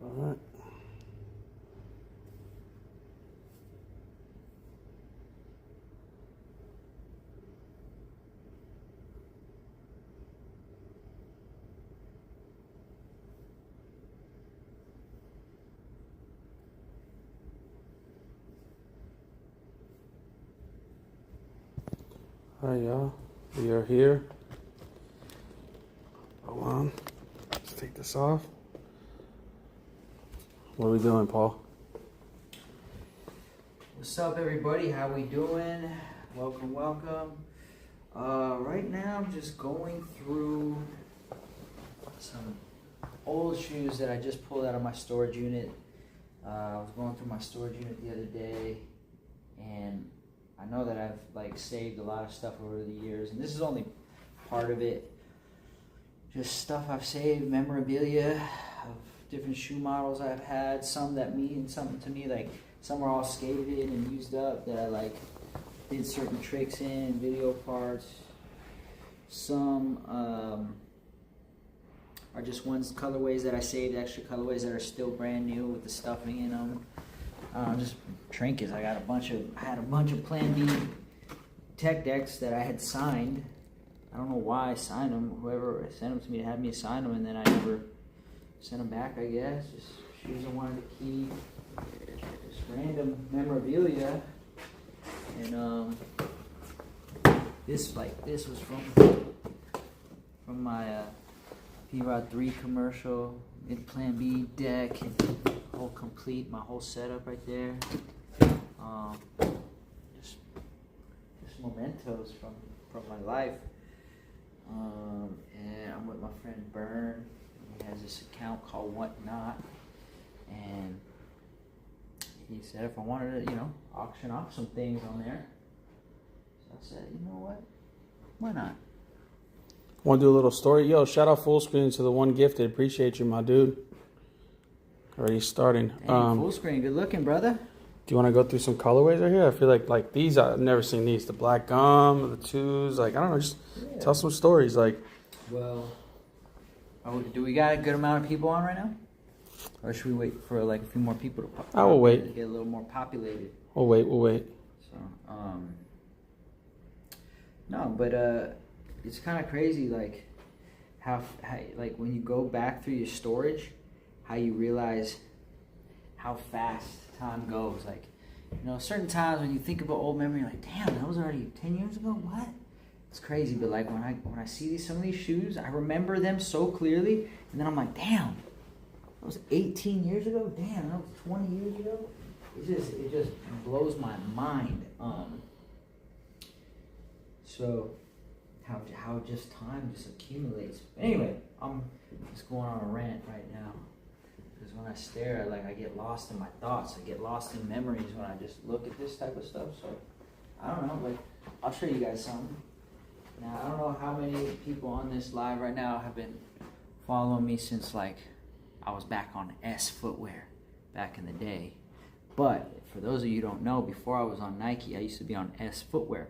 All right. All right, y'all. We are here. Hold on. Let's take this off. What are we doing, Paul? What's up, everybody? How we doing? Welcome, welcome. Right now, I'm just going through some old shoes that I just pulled out of my storage unit. I was going through my storage unit the other day, and I know that I've like saved a lot of stuff over the years, and this is only part of it. Just stuff I've saved, memorabilia of different shoe models I've had, some that mean something to me, like some are all skated and used up that I like did certain tricks in, video parts. Some are just ones colorways that I saved, extra colorways that are still brand new with the stuffing in them. Just trinkets. I had a bunch of Plan B tech decks that I had signed. I don't know why I signed them. Whoever sent them to me had me sign them, and then I never sent them back, I guess. Just shoes I wanted to keep. Just random memorabilia. And this was from my P-Rod 3 commercial, mid Plan B deck, and whole complete, my whole setup right there. Just mementos from my life. And I'm with my friend Bern. He has this account called Whatnot, and he said if I wanted to, auction off some things on there. So I said, you know what? Why not? Want to do a little story? Yo, shout out full screen to the one gifted. Appreciate you, my dude. Already starting. Dang, full screen, good looking, brother. Do you want to go through some colorways right here? I feel like these, I've never seen these. The black gum, the twos, like, I don't know, just tell some stories. Like, well, do we got a good amount of people on right now? Or should we wait for like a few more people to pop? I will wait. To get a little more populated. We'll wait. So, no, but it's kind of crazy, like how like when you go back through your storage, how you realize how fast time goes. Like, certain times when you think about old memory, you're like, damn, that was already 10 years ago. What? It's crazy. But like when I see some of these shoes, I remember them so clearly, and then I'm like, damn, that was 18 years ago. Damn, that was 20 years ago. It just blows my mind. So how just time just accumulates. Anyway, I'm just going on a rant right now. Because when I stare, I get lost in my thoughts. I get lost in memories when I just look at this type of stuff. So, I don't know. I'll show you guys something. Now, I don't know how many people on this live right now have been following me since, I was back on S footwear back in the day. But, for those of you who don't know, before I was on Nike, I used to be on S footwear.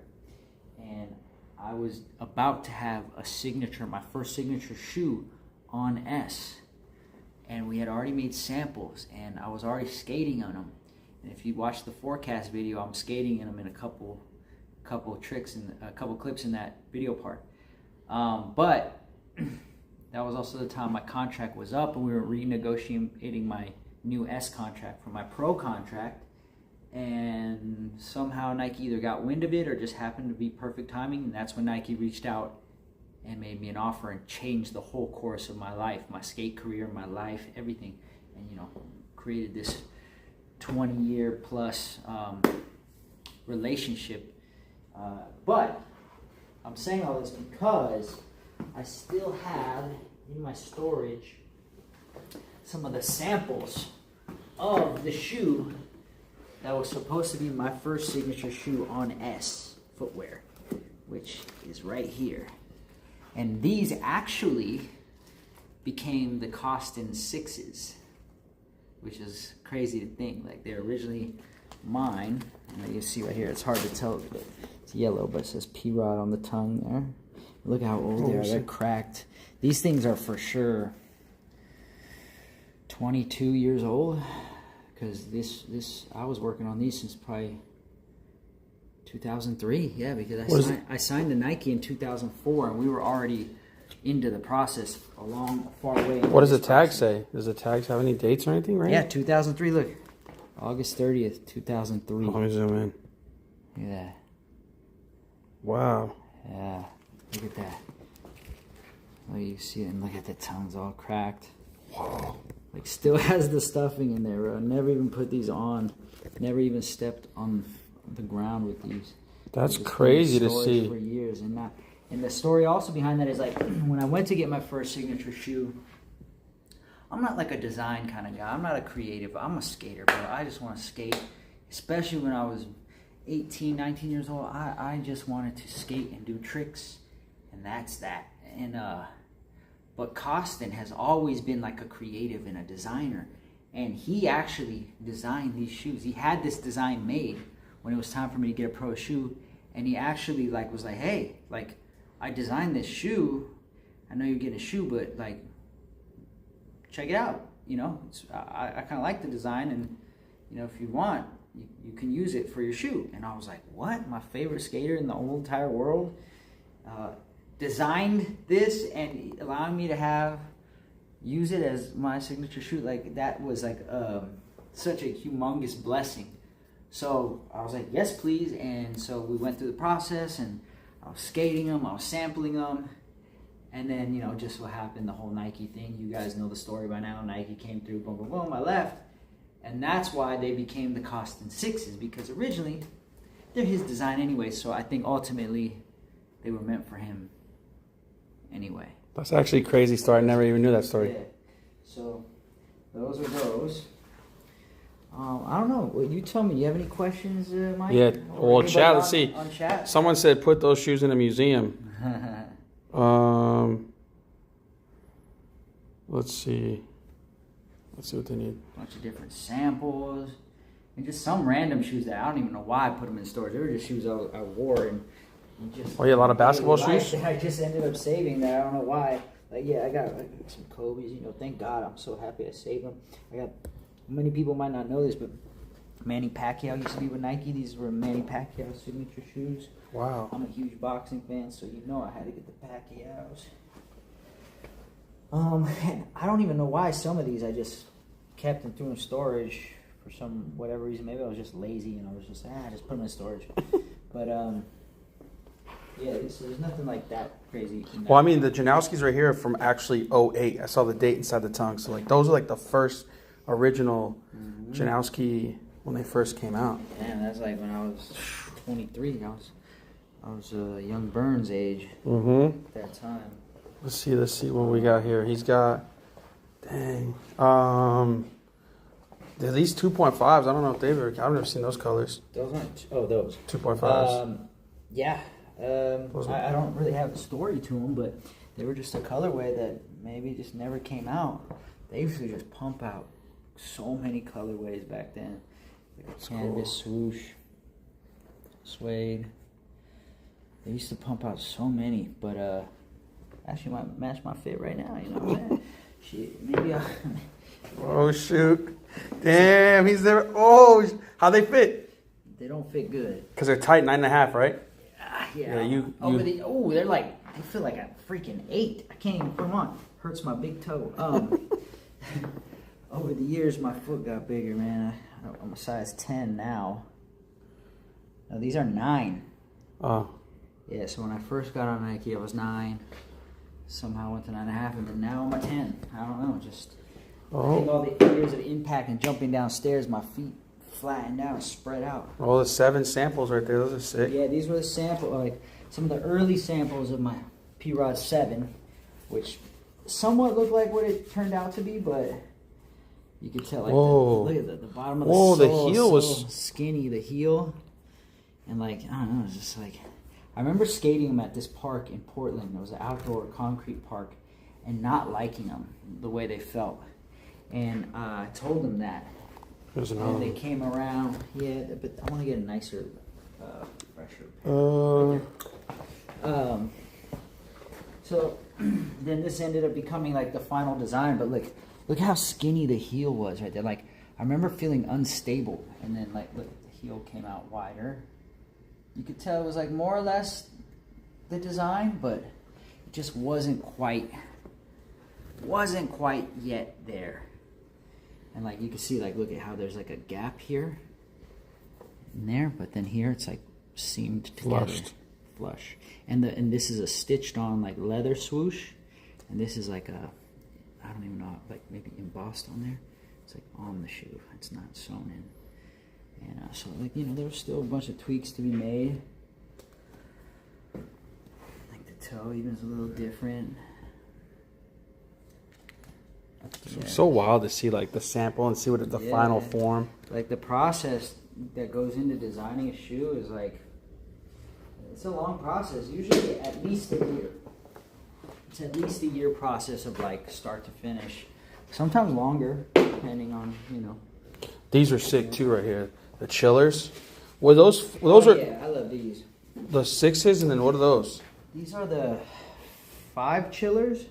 And I was about to have my first signature shoe on S. And we had already made samples, and I was already skating on them. And if you watch the forecast video, I'm skating in them in a couple tricks and a couple clips in that video part. But that was also the time my contract was up, and we were renegotiating my new S contract for my pro contract. And somehow Nike either got wind of it or just happened to be perfect timing, and that's when Nike reached out and made me an offer and changed the whole course of my life, my skate career, my life, everything. And, created this 20-year plus relationship. But I'm saying all this because I still have in my storage some of the samples of the shoe that was supposed to be my first signature shoe on S footwear, which is right here. And these actually became the Costin 6s, which is crazy to think. Like, they're originally mine. And you see right here, it's hard to tell, but it's yellow, but it says P-Rod on the tongue there. Look how old they are. They're cracked. These things are for sure 22 years old, because this I was working on these since probably 2003. Yeah, because I signed to Nike in 2004, and we were already into the process far away. What does the tag say? Does the tags have any dates or anything, right? Yeah, 2003. Look, August 30th, 2003. Let me zoom in. Look at that. Wow. Yeah, look at that. Look, you see it, and look at the tongue's all cracked. Wow. Like, still has the stuffing in there, bro. Never even put these on. Never even stepped on the ground with these. That's crazy to see. For years, and the story also behind that is, like, when I went to get my first signature shoe, I'm not like a design kind of guy. I'm not a creative. I'm a skater, bro. I just want to skate. Especially when I was 18, 19 years old, I just wanted to skate and do tricks, and that's that. And but Costin has always been like a creative and a designer, and he actually designed these shoes. He had this design made when it was time for me to get a pro shoe, and he actually like was like, hey, like, I designed this shoe. I know you're getting a shoe, but like, check it out. You know, I kind of like the design, and you know, if you want, you can use it for your shoe. And I was like, what? My favorite skater in the whole entire world designed this and allowing me to use it as my signature shoe. Like, that was like such a humongous blessing. So I was like, yes, please. And so we went through the process, and I was skating them, I was sampling them. And then, you know, just what happened, the whole Nike thing. You guys know the story by now. Nike came through, boom, boom, boom, I left. And that's why they became the Costin 6s, because originally they're his design anyway. So I think ultimately they were meant for him anyway. That's actually a crazy story. I never even knew that story. Yeah. So those are those. I don't know. Well, you tell me. You have any questions, Mike? Yeah. Well, chat. Let's see. On chat? Someone said put those shoes in a museum. Let's see. Let's see what they need. A bunch of different samples. And just some random shoes that I don't even know why I put them in storage. They were just shoes I wore. And just, oh, yeah, a lot of basketball shoes? I just ended up saving that. I don't know why. Like, yeah, I got some Kobe's. You know, thank God. I'm so happy I saved them. I got, many people might not know this, but Manny Pacquiao used to be with Nike. These were Manny Pacquiao signature shoes. Wow. I'm a huge boxing fan, so you know I had to get the Pacquiaos. And I don't even know why some of these I just kept and threw in storage for some whatever reason. Maybe I was just lazy and I was just just put them in storage. But yeah, there's nothing like that crazy. Well, I mean, the Janowskis right here are from actually 08. I saw the date inside the tongue. So like those are like the first original Janowski when they first came out. Damn, that's like when I was 23. I was young Burns age at that time. Let's see what we got here. He's got, dang. They're these 2.5s. I don't know if I've never seen those colors. Those aren't, those. 2.5s. Yeah. I don't really have a story to them, but they were just a colorway that maybe just never came out. They used to just pump out so many colorways back then. Like a canvas, swoosh, suede. They used to pump out so many, but actually might match my fit right now, you know what I'm saying? Shit, maybe I'll... Oh, shoot. Damn, he's there. Oh, how they fit? They don't fit good. Because they're tight, 9.5, right? Yeah. They're like, they feel like a freaking 8. I can't even put them on. Hurts my big toe. Over the years, my foot got bigger, man. I'm a size 10 now. No, these are 9. Oh. Yeah, so when I first got on Nike, I was 9. Somehow went to 9.5, and then now I'm a 10. I don't know, just... I think all the years of impact and jumping downstairs, my feet flattened out and spread out. Oh, the 7 samples right there. Those are sick. Yeah, these were the sample, like some of the early samples of my P-Rod 7, which somewhat looked like what it turned out to be, but you could tell, like, look at the bottom of the sole. The heel was skinny, the heel. And, like, I don't know, it's just like... I remember skating them at this park in Portland. It was an outdoor concrete park, and not liking them the way they felt. And I told them that. And they came around. Yeah, but I want to get a nicer, fresher. So then this ended up becoming like the final design. But look Look how skinny the heel was right there. Like, I remember feeling unstable, and then like, look, the heel came out wider. You could tell it was like more or less the design, but it just wasn't quite yet there. And like you can see, like, look at how there's like a gap here and there, but then here it's like seamed together, flush. And this is a stitched on like leather swoosh, and this is like a, I don't even know, like maybe embossed on there. It's like on the shoe. It's not sewn in. And so, like, you know, there's still a bunch of tweaks to be made. Like the toe even is a little different. Yeah. So wild to see like the sample and see what is the final form. Like the process that goes into designing a shoe is like, it's a long process. Usually at least a year. It's at least a year process of like start to finish. Sometimes longer, depending on, you know. These are sick too right here. The chillers. Were those are yeah, I love these. The 6s, and then what are those? These are the 5 chillers.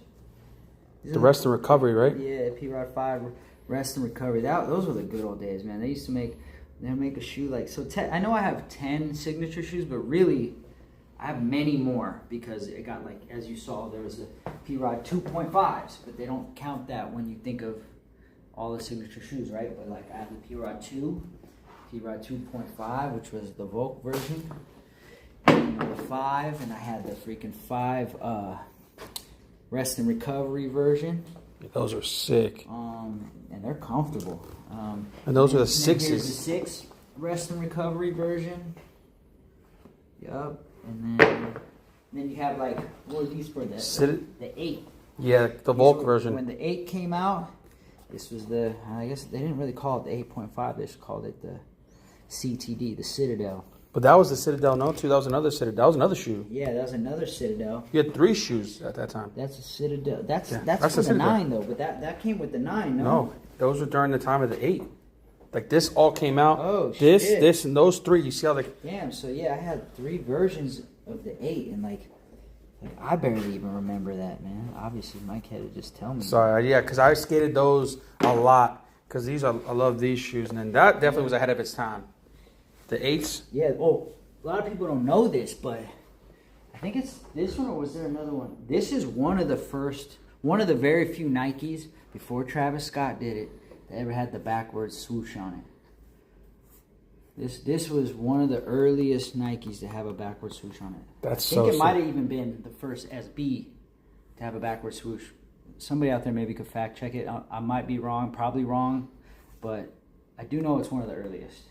The rest and recovery, right? Yeah, P-Rod 5 rest and recovery. Those were the good old days, man. They used to make a shoe like, so I know I have 10 signature shoes, but really I have many more, because it got, like, as you saw, there was the P-Rod 2.5s, but they don't count that when you think of all the signature shoes, right? But like I have the P-Rod 2, P-Rod 2.5, which was the Volk version, and the 5, and I had the freaking 5 rest and recovery version. Those are sick. And they're comfortable. And those are the 6s. Here's the 6 rest and recovery version. Yup. And then you have like, what are these for? The 8. Yeah, the Volk version. When the 8 came out, this was the, I guess they didn't really call it the 8.5. They just called it the CTD, the Citadel. But that was the Citadel, no? Too. That was another Citadel. That was another shoe. Yeah, that was another Citadel. You had 3 shoes at that time. That's a Citadel. That's the the 9 though. But that came with the 9. No, those were during the time of the 8. Like this all came out. Oh, this, shit. This, and those 3. You see how like. Damn. So yeah, I had 3 versions of the 8, and like I barely even remember that, man. Obviously, Mike had to just tell me. Sorry, yeah, because I skated those a lot. Because I love these shoes, and then that definitely was ahead of its time. The 8s. Yeah. Oh, a lot of people don't know this, but I think it's this one, or was there another one? This is one of the very few Nikes before Travis Scott did it that ever had the backwards swoosh on it. This was one of the earliest Nikes to have a backwards swoosh on it. I think it might have even been the first SB to have a backwards swoosh. Somebody out there maybe could fact check it. I might be wrong, probably wrong, but I do know it's one of the earliest.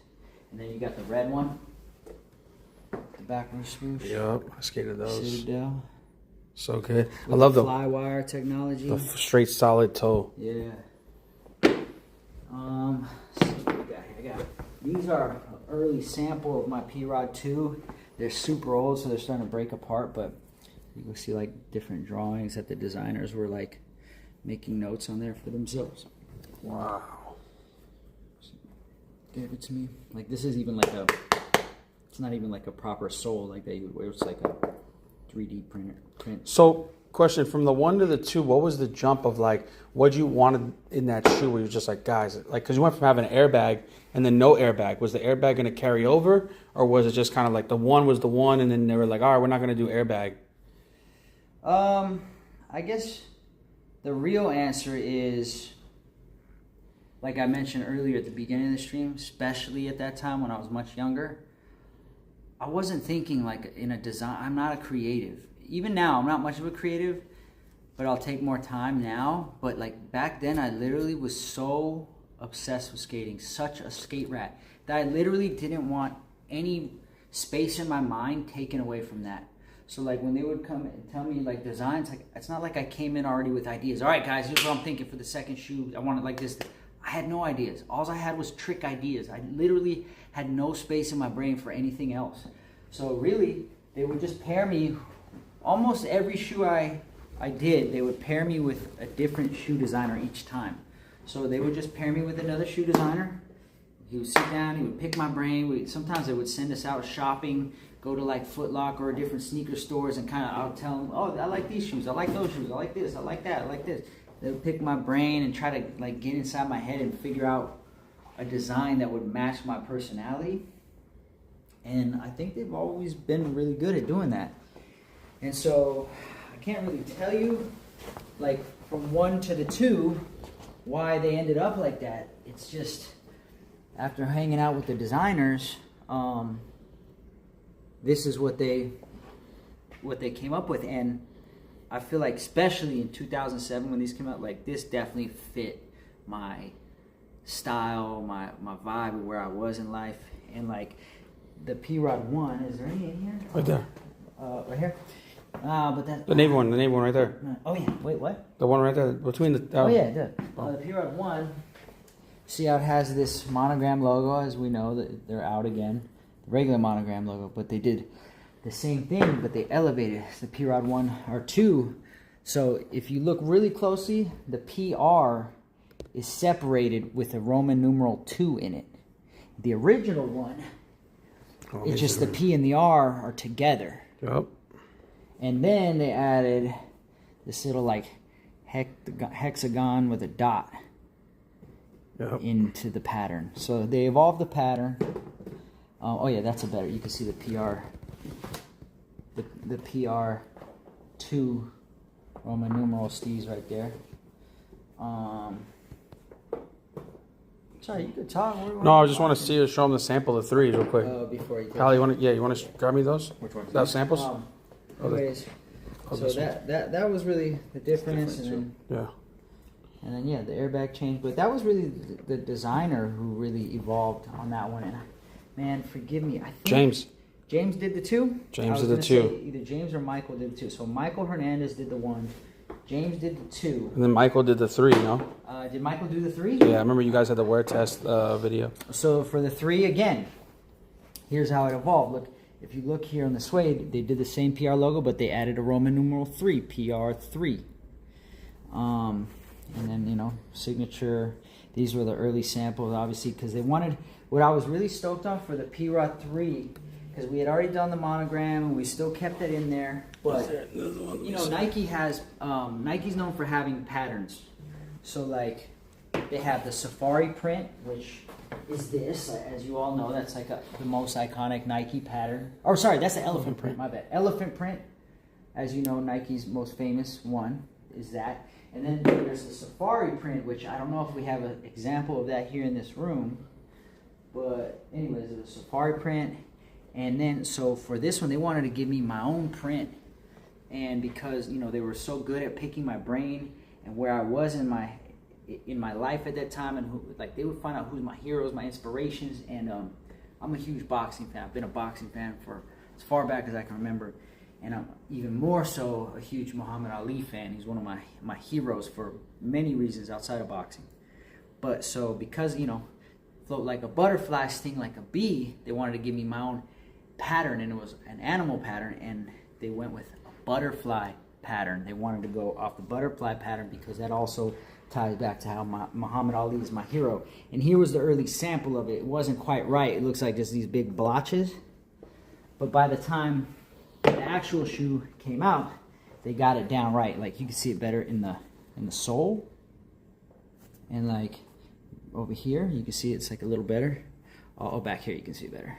And then you got the red one, the backwards swoosh. Yep, I skated those. Citadel. So good. I love the fly wire technology. The straight solid toe. Yeah. So what we got here? These are an early sample of my P-Rod 2. They're super old, so they're starting to break apart, but you can see like different drawings that the designers were like making notes on there for themselves. Wow. Gave it to me. Like this is even like it's not even like a proper sole like that you would wear. It's like a 3D print. So, question, from the 1 to the 2, what was the jump of like, what you wanted in that shoe where you're just like, guys, like, because you went from having an airbag and then no airbag. Was the airbag going to carry over, or was it just kind of like the 1 was the 1 and then they were like, all right, we're not going to do airbag? I guess the real answer is, like I mentioned earlier at the beginning of the stream, especially at that time when I was much younger, I wasn't thinking like in a design. I'm not a creative. Even now, I'm not much of a creative, but I'll take more time now. But like back then, I literally was so obsessed with skating, such a skate rat, that I literally didn't want any space in my mind taken away from that. So like when they would come and tell me like designs, like it's not like I came in already with ideas. All right, guys, here's what I'm thinking for the second shoe. I want it like this. I had no ideas. All I had was trick ideas. I literally had no space in my brain for anything else. So really, they would just pair me. Almost every shoe I did, they would pair me with a different shoe designer each time. So they would just pair me with another shoe designer. He would sit down, he would pick my brain. Sometimes they would send us out shopping, go to like Foot Locker or different sneaker stores, and kind of I'll tell them, oh, I like these shoes, I like those shoes, I like this, I like that, I like this. they would pick my brain and try to like get inside my head and figure out a design that would match my personality. And I think they've always been really good at doing that. And so I can't really tell you, like, from 1 to the 2, why they ended up like that. It's just, after hanging out with the designers, this is what they came up with. And I feel like, especially in 2007 when these came out, like, this definitely fit my style, my vibe, where I was in life. And like the P-Rod 1, is there any in here? Right there. Right here? But that, The navy one right there. Oh yeah, wait, what? The one right there between the. Oh yeah, the P-Rod 1. See how it has this monogram logo, as we know that they're out again, the regular monogram logo, but they did the same thing, but they elevated the P-Rod 1 or 2. So if you look really closely, the PR is separated with a Roman numeral 2 in it. The original one, it's just the P and the R are together. Yep. And then they added this little like hexagon with a dot into the pattern. So they evolved the pattern. Oh yeah, that's a better. You can see the PR, the PR 2 Roman numeral Steves right there. Sorry, you could talk. No, I just want to show them the sample of 3s real quick. Before you. Kyle, you want to grab me those? Which ones? That samples. Anyways, so that was really the difference, and then the airbag changed, but that was really the designer who really evolved on that one. And man, forgive me, I think James did the 2. James did the 2. Either James or Michael did the 2. So Michael Hernandez did the 1. James did the 2. And then Michael did the 3, no? Did Michael do the 3? Yeah, I remember you guys had the wear test video. So for the 3, again, here's how it evolved. Look, if you look here on the suede, they did the same PR logo, but they added a Roman numeral 3, PR3. And then, signature. These were the early samples, obviously, because they wanted, what I was really stoked on for the PR 3, because we had already done the monogram and we still kept it in there. But Nike has Nike's known for having patterns. So like they have the safari print, which is this, as you all know, that's like the most iconic Nike pattern. Or sorry, that's the elephant print. My bad. Elephant print, as you know, Nike's most famous one is that. And then there's the safari print, which I don't know if we have an example of that here in this room. But anyways, the safari print. And then, so for this one, they wanted to give me my own print. And because, they were so good at picking my brain and where I was in my life at that time, and they would find out who's my heroes, my inspirations. And I'm a huge boxing fan. I've been a boxing fan for as far back as I can remember. And I'm even more so a huge Muhammad Ali fan. He's one of my heroes for many reasons outside of boxing. But so because, float like a butterfly, sting like a bee, they wanted to give me my own pattern, and it was an animal pattern, and they went with a butterfly pattern. They wanted to go off the butterfly pattern because that also ties back to how Muhammad Ali is my hero. And here was the early sample of it. It wasn't quite right. It looks like just these big blotches. But by the time the actual shoe came out, they got it down right. Like you can see it better in the sole. And like over here, you can see it's like a little better. Oh, back here you can see it better.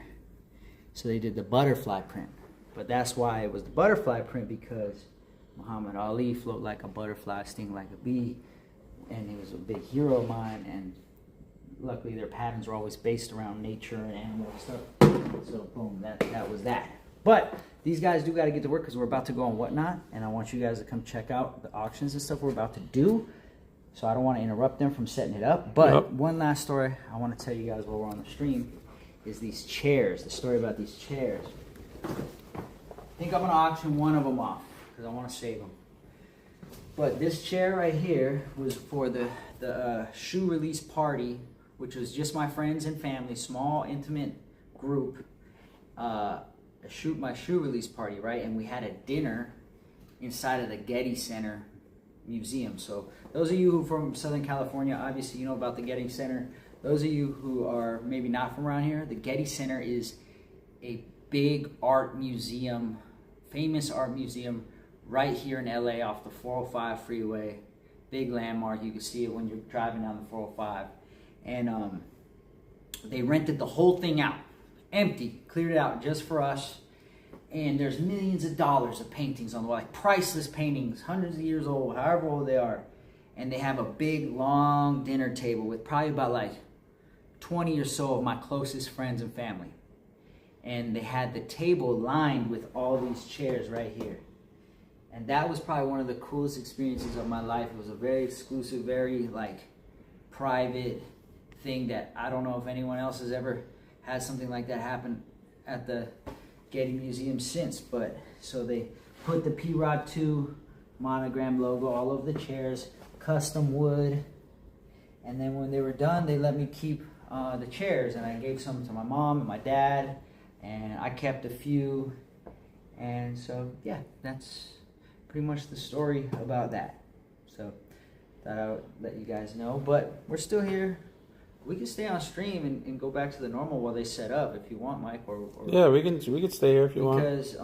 So they did the butterfly print. But that's why it was the butterfly print, because Muhammad Ali float like a butterfly, sting like a bee, and he was a big hero of mine, and luckily their patterns were always based around nature and animal stuff. So boom, that was that. But these guys do got to get to work because we're about to go on Whatnot, and I want you guys to come check out the auctions and stuff we're about to do. So I don't want to interrupt them from setting it up. But one last story I want to tell you guys while we're on the stream is these chairs, the story about these chairs. I think I'm going to auction one of them off because I want to save them. But this chair right here was for the shoe release party, which was just my friends and family, small, intimate group. My shoe release party, right? And we had a dinner inside of the Getty Center Museum. So those of you who are from Southern California, obviously you know about the Getty Center. Those of you who are maybe not from around here, the Getty Center is a big art museum, famous art museum right here in LA off the 405 freeway. big landmark. You can see it when you're driving down the 405. And they rented the whole thing out, empty, cleared it out just for us. And there's millions of dollars of paintings on the wall, like priceless paintings, hundreds of years old, however old they are. And they have a big, long dinner table with probably about like 20 or so of my closest friends and family. And they had the table lined with all these chairs right here. And that was probably one of the coolest experiences of my life. It was a very exclusive, very like private thing that I don't know if anyone else has ever had something like that happen at the Getty Museum since. But so they put the P-Rod 2 monogram logo all over the chairs, custom wood. And then when they were done, they let me keep the chairs, and I gave some to my mom and my dad, and I kept a few. And so yeah, that's pretty much the story about that. So thought I would let you guys know. But we're still here. We can stay on stream and go back to the normal while they set up if you want, Mike. Or yeah, we can stay here if you want. Because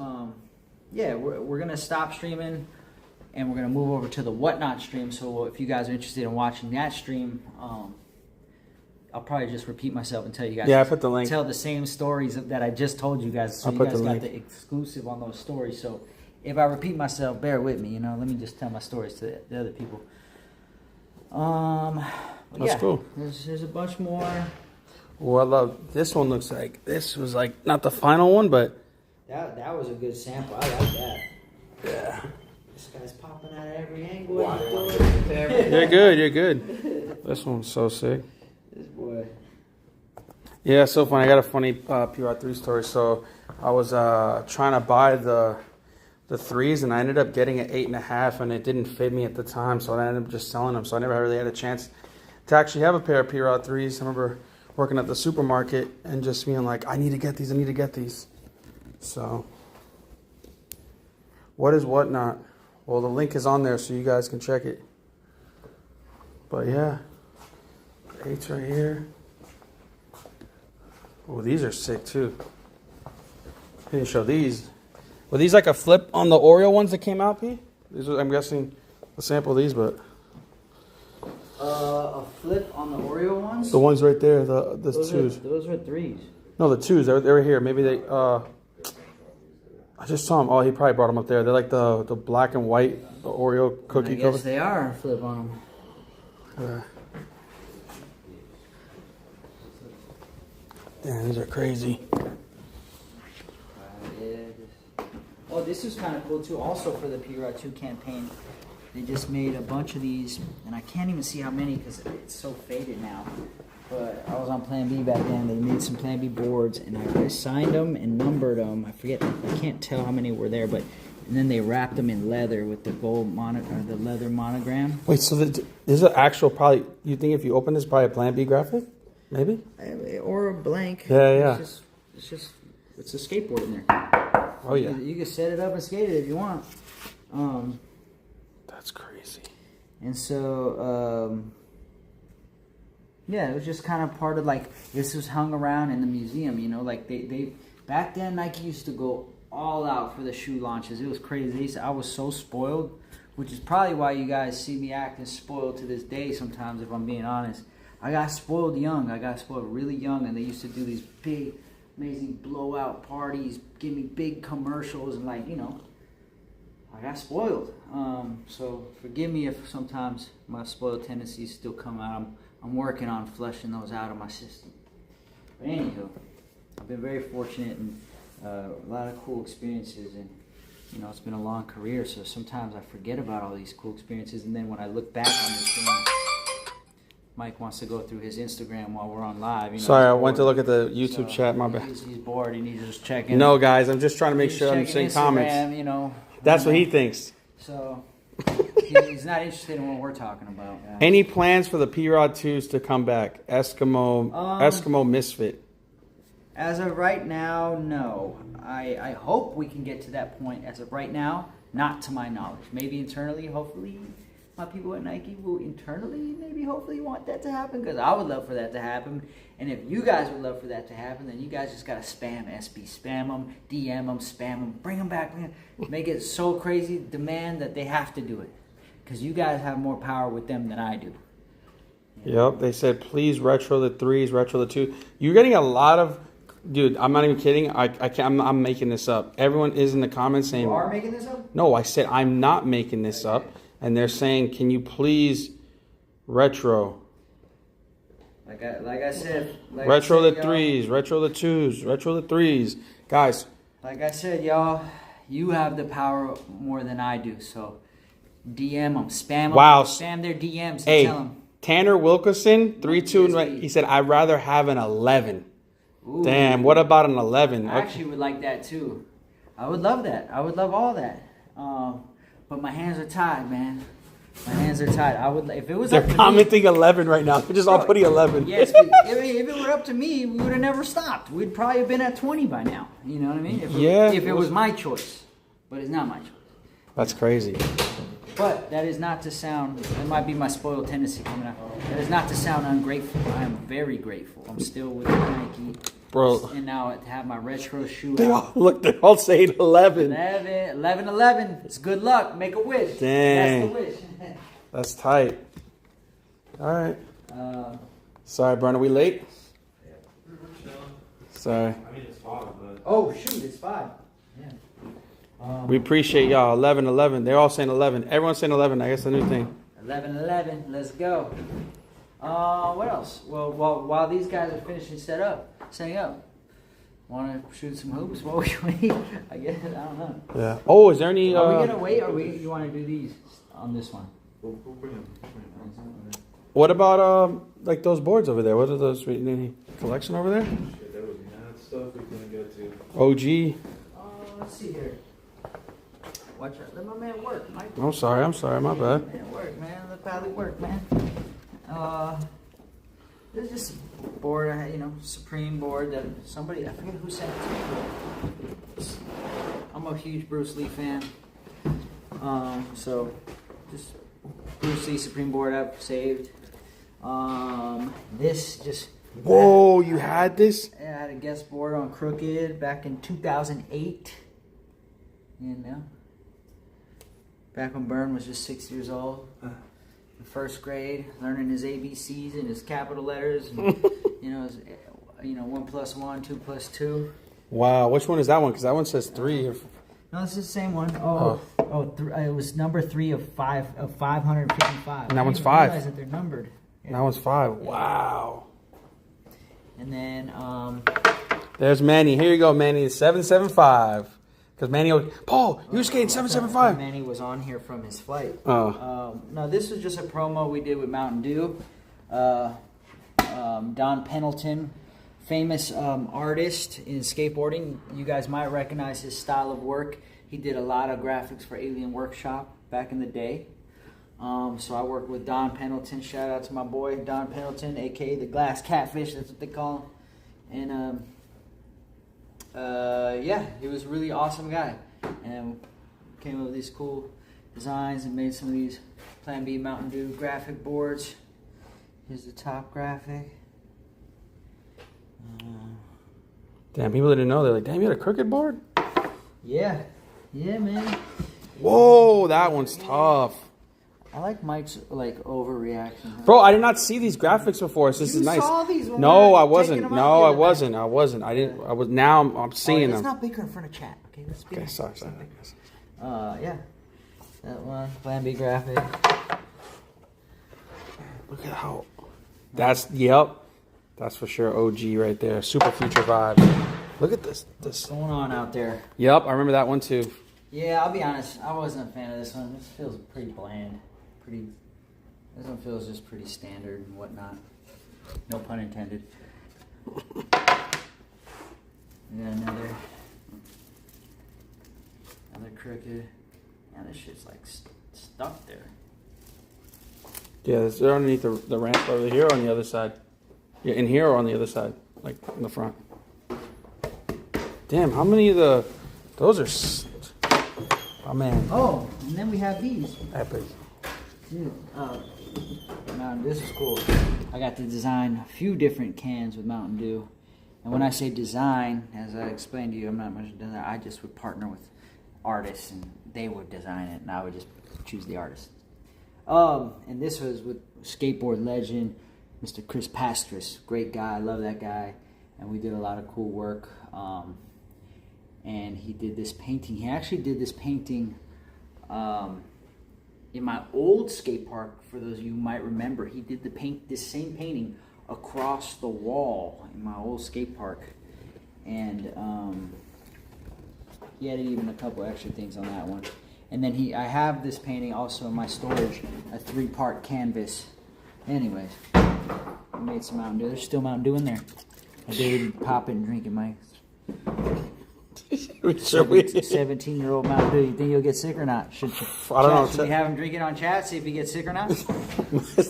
yeah, we're gonna stop streaming and we're gonna move over to the Whatnot stream. So if you guys are interested in watching that stream, I'll probably just repeat myself and tell you guys. Yeah, I put the link. Tell the same stories that I just told you guys. So you guys got the exclusive on those stories. So if I repeat myself, bear with me. Let me just tell my stories to the other people. That's cool. There's a bunch more. Well, I love this one. Looks like this was like not the final one, but that was a good sample. I like that. Yeah. This guy's popping out at every angle. You're good. You're good. This one's so sick. This boy. Yeah, so funny. I got a funny PR3 story. So I was trying to buy the threes, and I ended up getting an 8.5, and it didn't fit me at the time, so I ended up just selling them. So I never really had a chance to actually have a pair of PR threes. I remember working at the supermarket and just being like, I need to get these. I need to get these. So what is Whatnot? Well, the link is on there, so you guys can check it. But yeah, the 8s right here. Oh, these are sick too. I didn't show these. Were these like a flip on the Oreo ones that came out, P? These are, I'm guessing a sample of these, but a flip on the Oreo ones. the ones right there, the twos. Those are threes. No, the twos. They were here. Maybe they. I just saw them. Oh, he probably brought them up there. They're like the black and white, the Oreo cookie I guess cover. they are a flip on them. Damn, these are crazy. Oh, this is kind of cool too. Also for the P-Rod 2 campaign, they just made a bunch of these, and I can't even see how many because it's so faded now. But I was on Plan B back then. They made some Plan B boards, and I signed them and numbered them. I forget. I can't tell how many were there, but and then they wrapped them in leather with the gold the leather monogram. Wait, so this is an actual probably? You think if you open this, probably a Plan B graphic, maybe? Or a blank. Yeah. It's a skateboard in there. Oh yeah. You can set it up and skate it if you want. That's crazy. And so, yeah, it was just kind of part of like this was hung around in the museum. Like they back then Nike used to go all out for the shoe launches. It was crazy. I was so spoiled, which is probably why you guys see me acting spoiled to this day. Sometimes, if I'm being honest, I got spoiled young. I got spoiled really young, and they used to do these big, amazing blowout parties, give me big commercials, and I got spoiled. So forgive me if sometimes my spoiled tendencies still come out. I'm working on flushing those out of my system. But anywho, I've been very fortunate and a lot of cool experiences, and it's been a long career. So sometimes I forget about all these cool experiences, and then when I look back on this thing, Mike wants to go through his Instagram while we're on live. Sorry, I went to look at the YouTube chat. My bad. He's bored. He needs to just check in. No, guys, I'm just trying to make sure I'm seeing comments. That's what he thinks. So he's not interested in what we're talking about. Yeah. Any plans for the P-Rod 2s to come back? Eskimo Misfit. As of right now, no. I hope we can get to that point. As of right now, not to my knowledge. Maybe internally, hopefully, my people at Nike will internally, maybe hopefully want that to happen, because I would love for that to happen. And if you guys would love for that to happen, then you guys just got to spam SB. Spam them, DM them, spam them, bring them back. Make it so crazy, demand that they have to do it. because you guys have more power with them than I do. Yep, they said please retro the 3s, retro the 2. You're getting a lot of, dude. I'm not even kidding. I can't. I'm making this up. Everyone is in the comments saying You are making this up? no. I said I'm not making this up, and they're saying, can you please retro? Like I said, Retro the 3s, retro the 2s, retro the 3s, guys. Like I said, y'all, you have the power more than I do. So DM them, spam them, spam their DMs, and hey, tell them. Tanner Wilkerson, 3-2, he said I'd rather have an 11. Ooh. Damn, what about an 11? I actually would like that too. I would love that. I would love all that. But my hands are tied, man. My hands are tied. I would if it was. They're commenting 11 right now. They're just all putting 11. Yes, if it were up to me, we would have never stopped. We'd probably have been at 20 by now. You know what I mean? If it was my choice, but it's not my choice. That's crazy. But that is not to sound. It might be my spoiled tendency coming out. That is not to sound ungrateful. I am very grateful. I'm still with Nike. Bro. And now to have my retro shoe Look, they're all saying 11. 11. It's good luck. Make a wish. Dang. That's the wish. That's tight. All right. Sorry, Brian. Are we late? Yeah. Sorry. I mean, it's 5, but... Oh, shoot. It's 5. Yeah. We appreciate y'all. 11. They're all saying 11. Everyone's saying 11. I guess the new thing. 11. Let's go. What else? Well, while these guys are finishing setting up, want to shoot some hoops while we wait? I guess I don't know. Yeah. Oh, is there any? Are we gonna wait, or you want to do these on this one? We'll bring them. What about like those boards over there? What are those? Any collection over there? Shit, there was mad stuff we couldn't get to. OG. Let's see here. Watch out. Let my man work, Mike. I'm sorry. My bad. Man, work, man. Let Pally work, man. This is just a board, Supreme board that somebody, I forget who sent it to me. I'm a huge Bruce Lee fan. So just Bruce Lee Supreme board I've saved. This just... Whoa, you had this? I had a guest board on Crooked back in 2008. Back when Byrne was just 6 years old. In first grade, learning his ABCs and his capital letters. And, his, 1 + 1, 2 + 2. Wow, which one is that one? Because that one says 3. No, this is the same one. It was number 3 of 555. And that one's 5. I realize that they're numbered. Yeah. That one's 5. Wow. And then there's Manny. Here you go, Manny. 775. Because Manny, Paul, you were skating 775. Manny was on here from his flight. Oh. No, this was just a promo we did with Mountain Dew. Don Pendleton, famous artist in skateboarding. You guys might recognize his style of work. He did a lot of graphics for Alien Workshop back in the day. So I worked with Don Pendleton. Shout out to my boy Don Pendleton, aka the Glass Catfish. That's what they call him. And he was a really awesome guy, and came up with these cool designs and made some of these Plan B Mountain Dew graphic boards. Here's the top graphic. Damn, people didn't know. They're like, damn, you had a crooked board? Yeah, man. Whoa, that one's tough. I like Mike's overreaction. Bro, I did not see these graphics before. So this is nice. Saw these when no, we were I wasn't. taking them No, out I the wasn't. other I wasn't. I didn't. I was. Now I'm seeing Let's them. not bicker in front of chat. Okay, let's be. Okay, sorry. Yeah. That one, Plan B graphic. Look at how. That's for sure OG right there. Super future vibe. Look at this. What's going on out there? Yep, I remember that one too. Yeah, I'll be honest. I wasn't a fan of this one. This feels pretty bland. This one feels just pretty standard and whatnot. No pun intended. Yeah, another crooked. And this shit's like stuck there. Yeah, they're underneath the ramp over here or on the other side. Yeah, in here or on the other side, like in the front. Damn, how many of those are? Oh man. Oh, and then we have these. Epic. Dude, now this is cool. I got to design a few different cans with Mountain Dew. And when I say design, as I explained to you, I'm not much of a designer. I just would partner with artists and they would design it and I would just choose the artist. And this was with skateboard legend, Mr. Chris Pastris. Great guy, I love that guy. And we did a lot of cool work. And he did this painting. He actually did this painting in my old skate park. For those of you who might remember, he did this same painting across the wall in my old skate park. And he added even a couple extra things on that one. And then I have this painting also in my storage, a 3-part canvas. Anyways, I made some Mountain Dew. There's still Mountain Dew in there. I did pop it and drink it, Mike. 17-year-old Mountain Dew. You think you'll get sick or not? Should we have him drink it on chat, see if he gets sick or not?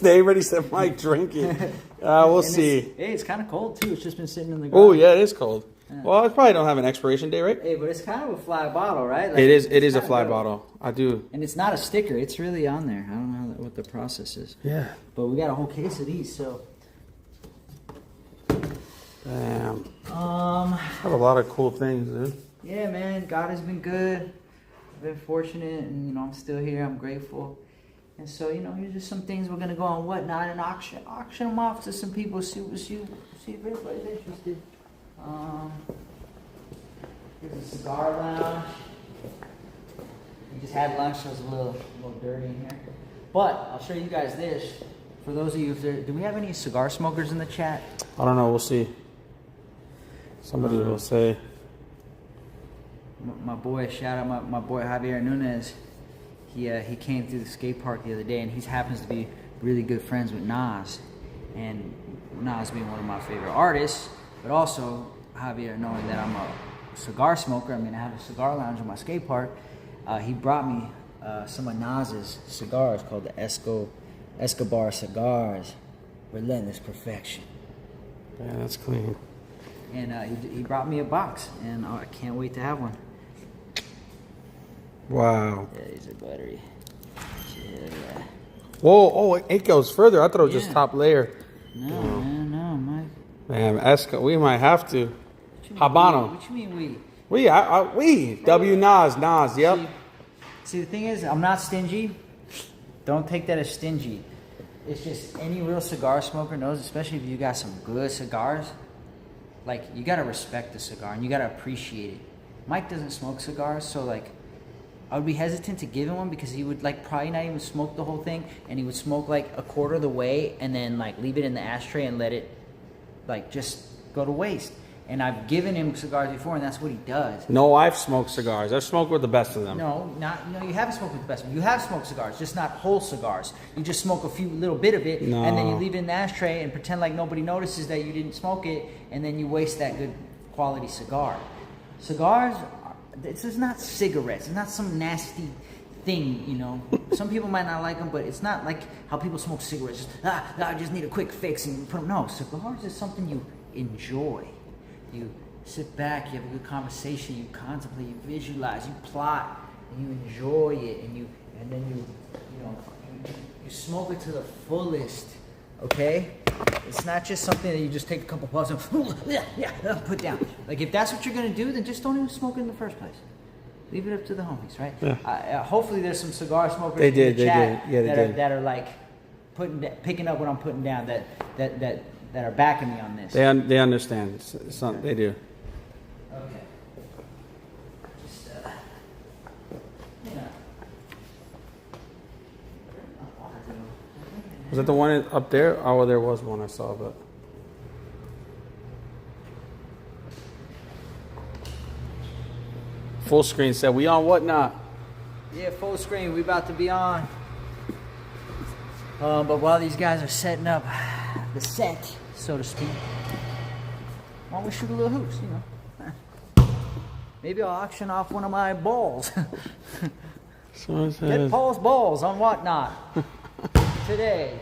They already said Mike drink it. We'll see. It's kind of cold too. It's just been sitting in the Oh ground. yeah, it is cold. Yeah. Well, I probably don't have an expiration date, right? Hey, but it's kind of a fly bottle, right? Like, it is a fly bottle. I do. And it's not a sticker. It's really on there. I don't know what the process is. Yeah. But we got a whole case of these, so. Damn. I have a lot of cool things, dude. Yeah, man. God has been good. I've been fortunate, and I'm still here. I'm grateful. And so, here's just some things we're gonna go on Whatnot and auction them off to some people. See if everybody's interested. Here's a cigar lounge. We just had lunch, so it's a little dirty in here. But I'll show you guys this. For those of you, do we have any cigar smokers in the chat? I don't know. We'll see. Somebody will say. My boy, shout out my boy Javier Nunez. He came through the skate park the other day, and he happens to be really good friends with Nas. And Nas being one of my favorite artists, but also Javier knowing that I'm a cigar smoker. I have a cigar lounge in my skate park. He brought me some of Nas's cigars called the Escobar cigars. Relentless perfection. Yeah, that's clean. And he brought me a box, and I can't wait to have one. Wow. Yeah, these are buttery. Yeah. Whoa, oh, it goes further. I thought it was just top layer. No, man, Mike. Man, we might have to. Habano. What you mean we? We. W Nas, yep. See, the thing is, I'm not stingy. Don't take that as stingy. It's just any real cigar smoker knows, especially if you got some good cigars, like, you got to respect the cigar and you got to appreciate it. Mike doesn't smoke cigars, so, I would be hesitant to give him one because he would, probably not even smoke the whole thing, and he would smoke, a quarter of the way and then, leave it in the ashtray and let it, just go to waste. And I've given him cigars before, and that's what he does. No, I've smoked cigars. I've smoked with the best of them. No, you haven't smoked with the best of them. You have smoked cigars, just not whole cigars. You just smoke a little bit of it, and then you leave it in the ashtray and pretend like nobody notices that you didn't smoke it, and then you waste that good quality cigar. Cigars, this is not cigarettes. It's not some nasty thing, Some people might not like them, but it's not like how people smoke cigarettes. I just need a quick fix and put them. No, cigars is something you enjoy. You sit back, you have a good conversation, you contemplate, you visualize, you plot, and you enjoy it, and then you smoke it to the fullest. Okay? It's not just something that you just take a couple puffs and put down. If that's what you're gonna do, then just don't even smoke it in the first place. Leave it up to the homies, right? Yeah. Hopefully, there's some cigar smokers in the chat that are picking up what I'm putting down. That are backing me on this. They understand. They do. Okay. Just, Was that the one up there? Oh, well, there was one I saw, but. Full screen said, we on Whatnot? Yeah, full screen. We about to be on. But while these guys are setting up the set, so to speak, why don't we shoot a little hoops, Maybe I'll auction off one of my balls. Get Paul's balls on Whatnot today.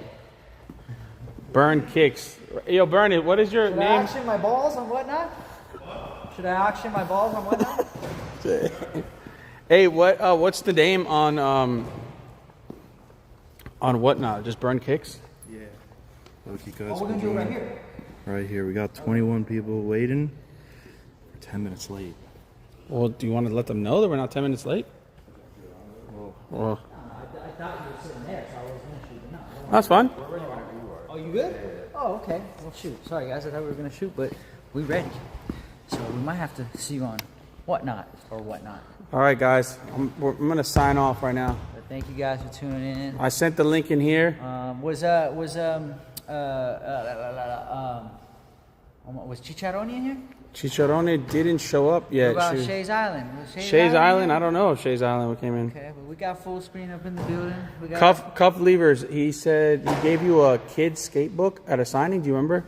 Burn Kicks. Yo, Bernie, what is your Should name? I auction my balls on Whatnot? Should I auction my balls on Whatnot? Hey, what's the name on Whatnot? Just Burn Kicks? Yeah. Look, you guys. We're gonna do it right here. Right here. We got 21 people waiting. We're 10 minutes late. Well, do you want to let them know that we're not 10 minutes late? Well, Well, I thought you were sitting there, so I was That's fine. Oh, you good? Oh, okay. Well, shoot. Sorry, guys. I thought we were going to shoot, but we ready. So we might have to see you on whatnot or whatnot. All right, guys. I'm going to sign off right now. But thank you guys for tuning in. I sent the link in here. Was Chicharoni in here? Chicharone didn't show up yet. What about She- Shays Island? Was Shays Island? here? I don't know if Shays Island came in. Okay, but we got full screen up in the building. We got Cuff levers. He said he gave you a kid's skate book at a signing. Do you remember?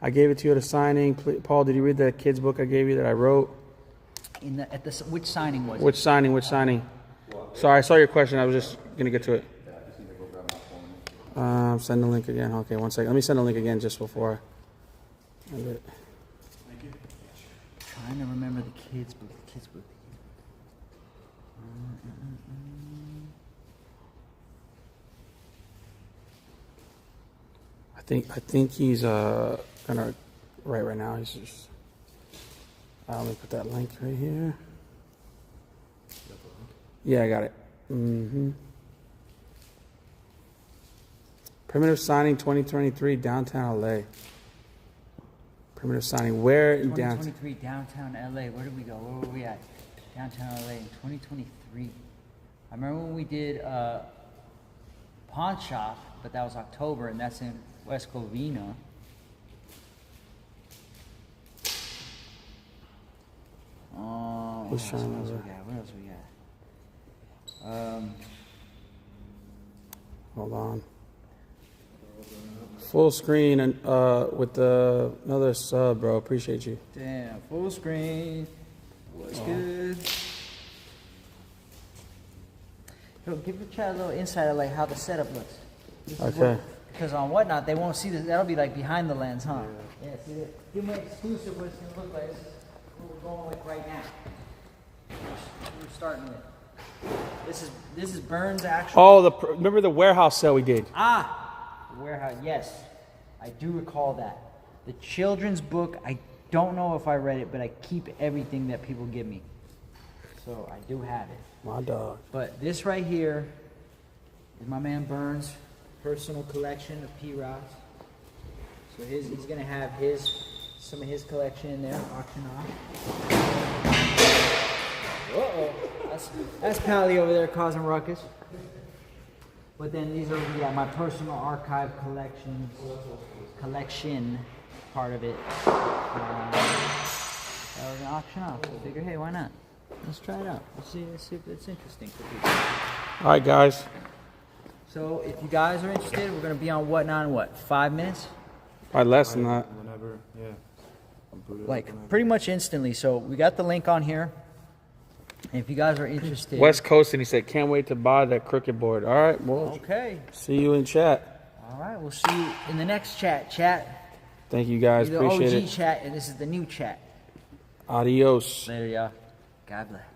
I gave it to you at a signing. Paul, did you read the kid's book I gave you that I wrote? which signing was it? Which signing? Which signing? Sorry, I saw your question. I was just gonna get to it. Send the link again. Okay, one second. Let me send the link again just before I end it. Trying to remember the kids book. The kids book. I think he's gonna write right now. He's just. Let me put that link right here. Yeah, I got it. Primitive signing 2023 downtown LA. Primitive signing where in downtown? 2023 downtown LA. Where did we go? Where were we at? Downtown LA in 2023. I remember when we did Pawn Shop, but that was October, and that's in West Covina. Oh, what else we got? What else we got? Hold on. Full screen and with another sub, bro. Appreciate you. Damn, full screen. What's good? Yo, give the chat a little insight of like how the setup looks. Okay. Because on whatnot, they won't see this. That'll be like behind the lens, huh? Yeah. See, give me exclusive what it's gonna look like. This is what we're going with right now. We're starting with. This is Burns' actual. Oh, remember the warehouse sale we did? Warehouse. Yes, I do recall that. The children's book. I don't know if I read it, but I keep everything that people give me, so I do have it. My dog. But this right here is my man Burns' personal collection of P-Rods. So he's gonna have some of his collection in there, auction off. Uh-oh. That's Pally over there causing ruckus. But then these are my personal archive collection part of it. That was an auction off. I figure, hey, why not? Let's try it out. Let's see if it's interesting for people. All right, guys. So if you guys are interested, we're gonna be on whatnot in 5 minutes? Probably less than that. Whenever, yeah. Like pretty much instantly. So we got the link on here. And if you guys are interested, West Coast, and he said, can't wait to buy that crooked board. All right, well, okay. see you in chat. All right, we'll see you in the next chat. Thank you, guys. You're the Appreciate OG it. chat, and this is the new chat. Adios. Later, y'all. God bless.